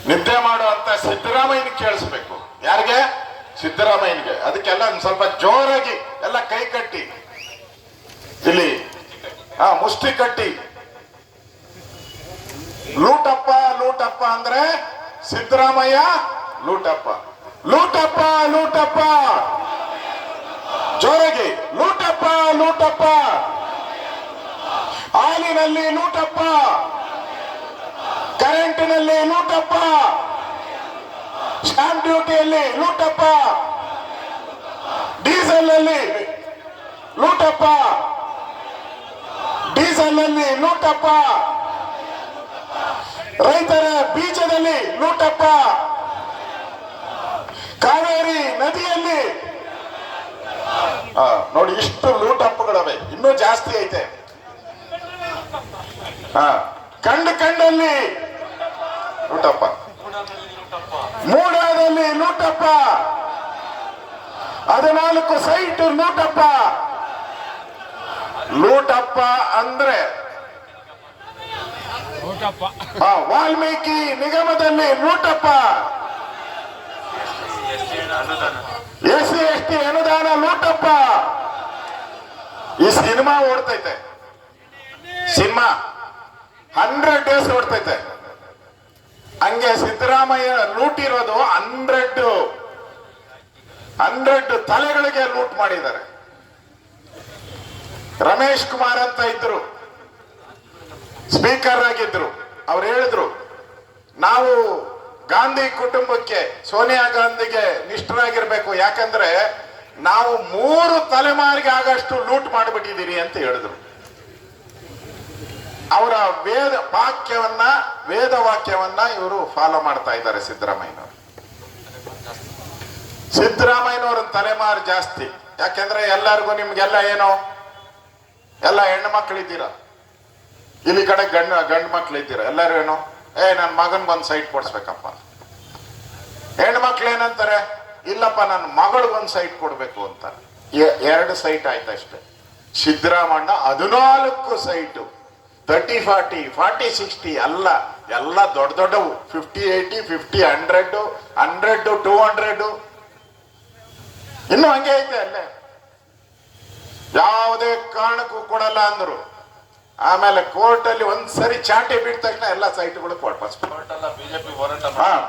ನಿದ್ದೆ ಮಾಡುವಂತ ಸಿದ್ದರಾಮಯ್ಯನ ಕೇಳಿಸ್ಬೇಕು. ಯಾರಿಗೆ? ಸಿದ್ದರಾಮಯ್ಯನಿಗೆ. ಅದಕ್ಕೆಲ್ಲ ಒಂದ್ ಸ್ವಲ್ಪ ಜೋರಾಗಿ ಎಲ್ಲ ಕೈ ಕಟ್ಟಿ ಇಲ್ಲಿ ಮುಷ್ಟಿ ಕಟ್ಟಿ ಲೂಟಪ್ಪ ಲೂಟಪ್ಪ ಅಂದ್ರೆ ಸಿದ್ದರಾಮಯ್ಯ ಲೂಟಪ್ಪ, ಲೂಟಪ್ಪ ಲೂಟಪ್ಪ, ಜೋರಾಗಿ ಲೂಟಪ್ಪ ಲೂಟಪ್ಪ, ಹಾಲಿನಲ್ಲಿ ಲೂಟಪ್ಪ, ಕರೆಂಟಿನಲ್ಲಿ ಲೂಟಪ್ಪ, ಸ್ಟಾಂಪ್ ಡ್ಯೂಟಿಯಲ್ಲಿ ಲೂಟಪ್ಪ, ಡೀಸೆಲ್ ಅಲ್ಲಿ ಲೂಟಪ್ಪ, ಡೀಸೆಲ್ ಅಲ್ಲಿ ಲೂಟಪ್ಪ, ರೈತರ ಬೀಜದಲ್ಲಿ ಲೂಟಪ್ಪ, ಕಾವೇರಿ ನದಿಯಲ್ಲಿ ನೋಡಿ ಇಷ್ಟು ಲೂಟಪ್ಪಗಳವೆ, ಇನ್ನೂ ಜಾಸ್ತಿ ಐತೆ. ಕಂಡಲ್ಲಿ ಲೂಟಪ್ಪ, ಮೂಡಾದಲ್ಲಿ ಲೂಟಪ್ಪ, 14 ಸೈಟ್ ಲೂಟಪ್ಪ. ಲೂಟಪ್ಪ ಅಂದ್ರೆ ವಾಲ್ಮೀಕಿ ನಿಗಮದಲ್ಲಿ ಲೂಟಪ್ಪ, SC ST ಅನುದಾನ ಲೂಟಪ್ಪ. ಈ ಸಿನಿಮಾ ಓಡ್ತೈತೆ, ಸಿನಿಮಾ 100 ಡೇಸ್ ಓಡ್ತೈತೆ. ಹಂಗೆ ಸಿದ್ದರಾಮಯ್ಯ ಲೂಟಿರೋದು 100 ತಲೆಗಳಿಗೆ ಲೂಟ್ ಮಾಡಿದ್ದಾರೆ. ರಮೇಶ್ ಕುಮಾರ್ ಅಂತ ಇದ್ರು, ಸ್ಪೀಕರ್ ಆಗಿದ್ರು. ಅವ್ರು ಹೇಳಿದ್ರು, ನಾವು ಗಾಂಧಿ ಕುಟುಂಬಕ್ಕೆ, ಸೋನಿಯಾ ಗಾಂಧಿಗೆ ನಿಷ್ಠರಾಗಿರ್ಬೇಕು, ಯಾಕಂದ್ರೆ ನಾವು 3 ತಲೆಮಾರಿಗೆ ಆಗಷ್ಟು ಲೂಟ್ ಮಾಡಿಬಿಟ್ಟಿದ್ದೀರಿ ಅಂತ ಹೇಳಿದ್ರು. ಅವರ ವೇದ ವಾಕ್ಯವನ್ನ ಇವರು ಫಾಲೋ ಮಾಡ್ತಾ ಇದ್ದಾರೆ ಸಿದ್ದರಾಮಯ್ಯನವರು. ಸಿದ್ದರಾಮಯ್ಯನವರ ತಲೆಮಾರು ಜಾಸ್ತಿ. ಯಾಕೆಂದ್ರೆ ಎಲ್ಲರಿಗೂ ನಿಮ್ಗೆಲ್ಲ ಏನೋ ಎಲ್ಲ ಹೆಣ್ಣು ಮಕ್ಕಳಿದ್ದೀರಾ, ಇಲ್ಲಿ ಕಡೆ ಗಂಡು ಮಕ್ಳು ಇದ್ದೀರಾ. ಎಲ್ಲರೂ ಏನೋ ನನ್ನ ಮಗನ್ಗೊಂದು ಸೈಟ್ ಕೊಡ್ಸ್ಬೇಕಪ್ಪ. ಹೆಣ್ಣು ಮಕ್ಳು ಏನಂತಾರೆ, ಇಲ್ಲಪ್ಪ ನನ್ನ ಮಗಳಿಗೊಂದು ಸೈಟ್ ಕೊಡ್ಬೇಕು ಅಂತ. 2 ಸೈಟ್ ಆಯ್ತು ಅಷ್ಟೇ. ಸಿದ್ದರಾಮಣ್ಣ 14 ಸೈಟು, 30, 40, 40, 60 ಎಲ್ಲ ದೊಡ್ಡ ದೊಡ್ಡವು. 50, 80, 50, 100, 100, 200 ಇನ್ನು ಹಂಗೆ ಐತೆ. ಅಲ್ಲೇ ಯಾವುದೇ ಕಾರಣಕ್ಕೂ ಕೊಡಲ್ಲ ಅಂದ್ರು. ಆಮೇಲೆ ಕೋರ್ಟ್ ಅಲ್ಲಿ ಒಂದ್ಸರಿ ಚಾಟಿ ಬಿಟ್ಟ ತಕ್ಷಣ ಎಲ್ಲ ಸೈಟ್ಗಳು ವಾಪಸ್.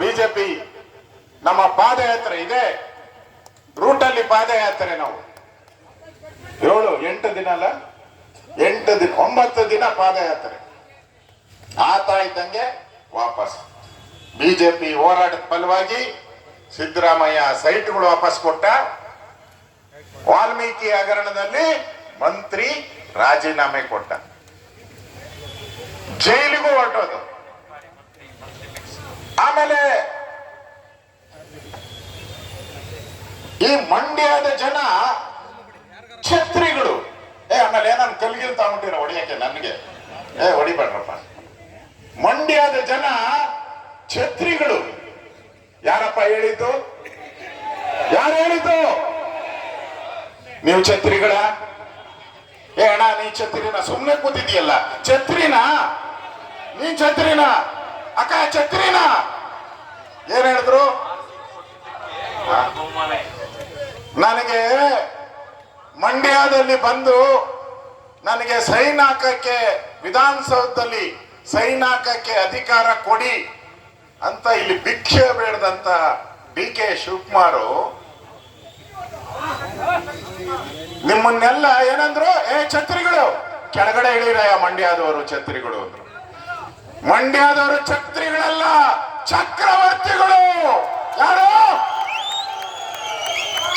ಬಿಜೆಪಿ ನಮ್ಮ ಪಾದಯಾತ್ರೆ ಇದೆ, ರೂಟಲ್ಲಿ ಪಾದಯಾತ್ರೆ ನಾವು 7-8 ದಿನ ಅಲ್ಲ, 9 ದಿನ ಪಾದಯಾತ್ರೆ. ಆತ ಇದ್ದಂಗೆ ವಾಪಸ್ ಬಿಜೆಪಿ ಹೋರಾಟದ ಫಲವಾಗಿ ಸಿದ್ದರಾಮಯ್ಯ ಸೈಟ್ಗಳು ವಾಪಸ್ ಕೊಟ್ಟ. ವಾಲ್ಮೀಕಿ ಹಗರಣದಲ್ಲಿ ಮಂತ್ರಿ ರಾಜೀನಾಮೆ ಕೊಟ್ಟ, ಜೈಲಿಗೂ ಹೊರಟೋದು. ಆಮೇಲೆ ಈ ಮಂಡ್ಯದ ಜನ ಛತ್ರಿಗಳು, ಆಮೇಲೆ ನಾನು ಕಲ್ಗಿಲ್ ತಗೊಂಡಿರೋ ಹೊಡಿಯಕ್ಕೆ ನನಗೆ ಹೊಡಿಬೇಡ್ರಪ್ಪ. ಮಂಡ್ಯದ ಜನ ಛತ್ರಿಗಳು. ಯಾರಪ್ಪ ಹೇಳಿದ್ದು? ಯಾರು ಹೇಳಿದ್ದು? ನೀವು ಛತ್ರಿಗಳ? ಅಣ್ಣ ನೀ ಛತ್ರಿನ? ಸುಮ್ಮನೆ ಕೂತಿದೀಯಲ್ಲ, ಛತ್ರಿನ? ನೀ ಛತ್ರಿನ? ಅಕ್ಕ ಛತ್ರಿನ? ಏನ್ ಹೇಳಿದ್ರು? ನನಗೆ ಮಂಡ್ಯದಲ್ಲಿ ಬಂದು ನನಗೆ ಸೈನ್ ಹಾಕಕ್ಕೆ, ವಿಧಾನಸೌಧದಲ್ಲಿ ಸೈನ್ ಹಾಕಕ್ಕೆ ಅಧಿಕಾರ ಕೊಡಿ ಅಂತ ಇಲ್ಲಿ ಭಿಕ್ಷೆ ಬೇಡದಂತ DK ಶಿವಕುಮಾರ್ ನಿಮ್ಮನ್ನೆಲ್ಲ ಏನಂದ್ರು? ಛತ್ರಿಗಳು ಕೆಳಗಡೆ ಇಳಿರಯ್ಯ, ಮಂಡ್ಯದವರು ಛತ್ರಿಗಳು ಅಂದ್ರು. ಮಂಡ್ಯದವರು ಛತ್ರಿಗಳಲ್ಲ, ಚಕ್ರವರ್ತಿಗಳು. ಯಾರು?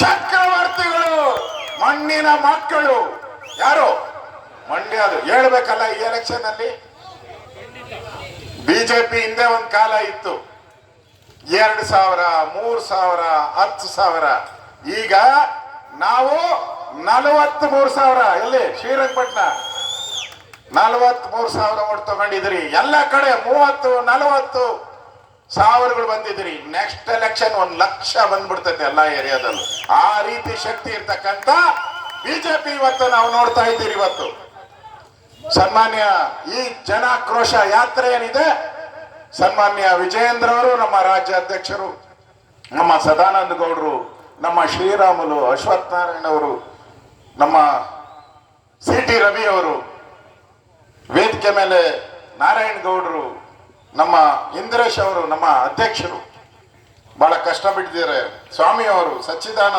ಚಕ್ರವರ್ತಿಗಳು, ಮಣ್ಣಿನ ಮಕ್ಕಳು. ಯಾರು? ಮಂಡ್ಯದು. ಹೇಳ್ಬೇಕಲ್ಲ, ಈ ಎಲೆಕ್ಷನ್ ಅಲ್ಲಿ ಬಿಜೆಪಿ ಹಿಂದೆ ಒಂದ್ ಕಾಲ ಇತ್ತು 2,000, 3,000, 10,000. ಈಗ ನಾವು 43,000. ಎಲ್ಲಿ? ಶ್ರೀರಂಗಪಟ್ಟಣ 43,000 ಓಟ್ ತಗೊಂಡಿದ್ರಿ. ಎಲ್ಲ ಕಡೆ 30, 40 ಸಾವಿರಗಳು ಬಂದಿದ್ರಿ. ನೆಕ್ಸ್ಟ್ ಎಲೆಕ್ಷನ್ 1,00,000 ಬಂದ್ಬಿಡ್ತೈತೆ ಎಲ್ಲ ಏರಿಯಾದಲ್ಲೂ. ಆ ರೀತಿ ಶಕ್ತಿ ಇರ್ತಕ್ಕಂಥ ಬಿಜೆಪಿ ಇವತ್ತು ನಾವು ನೋಡ್ತಾ ಇದ್ದೀರಿ. ಇವತ್ತು ಸನ್ಮಾನ್ಯ ಈ ಜನಾಕ್ರೋಶ ಯಾತ್ರೆ ಏನಿದೆ, ಸನ್ಮಾನ್ಯ ವಿಜಯೇಂದ್ರ ಅವರು, ನಮ್ಮ ರಾಜ್ಯಾಧ್ಯಕ್ಷರು, ನಮ್ಮ ಸದಾನಂದ ಗೌಡರು, ನಮ್ಮ ಶ್ರೀರಾಮುಲು, ಅಶ್ವಥ್ ನಾರಾಯಣ ಅವರು, ನಮ್ಮ ಸಿ.ಟಿ. ರವಿ ಅವರು, ವೇದಿಕೆ ಮೇಲೆ ನಾರಾಯಣ್ ಗೌಡರು, ನಮ್ಮ ಇಂದ್ರೇಶ್ ಅವರು, ನಮ್ಮ ಅಧ್ಯಕ್ಷರು ಬಹಳ ಕಷ್ಟ ಬಿಟ್ಟಿದ್ದಾರೆ, ಸ್ವಾಮಿ ಅವರು, ಸಚ್ಚಿದಾನಂದ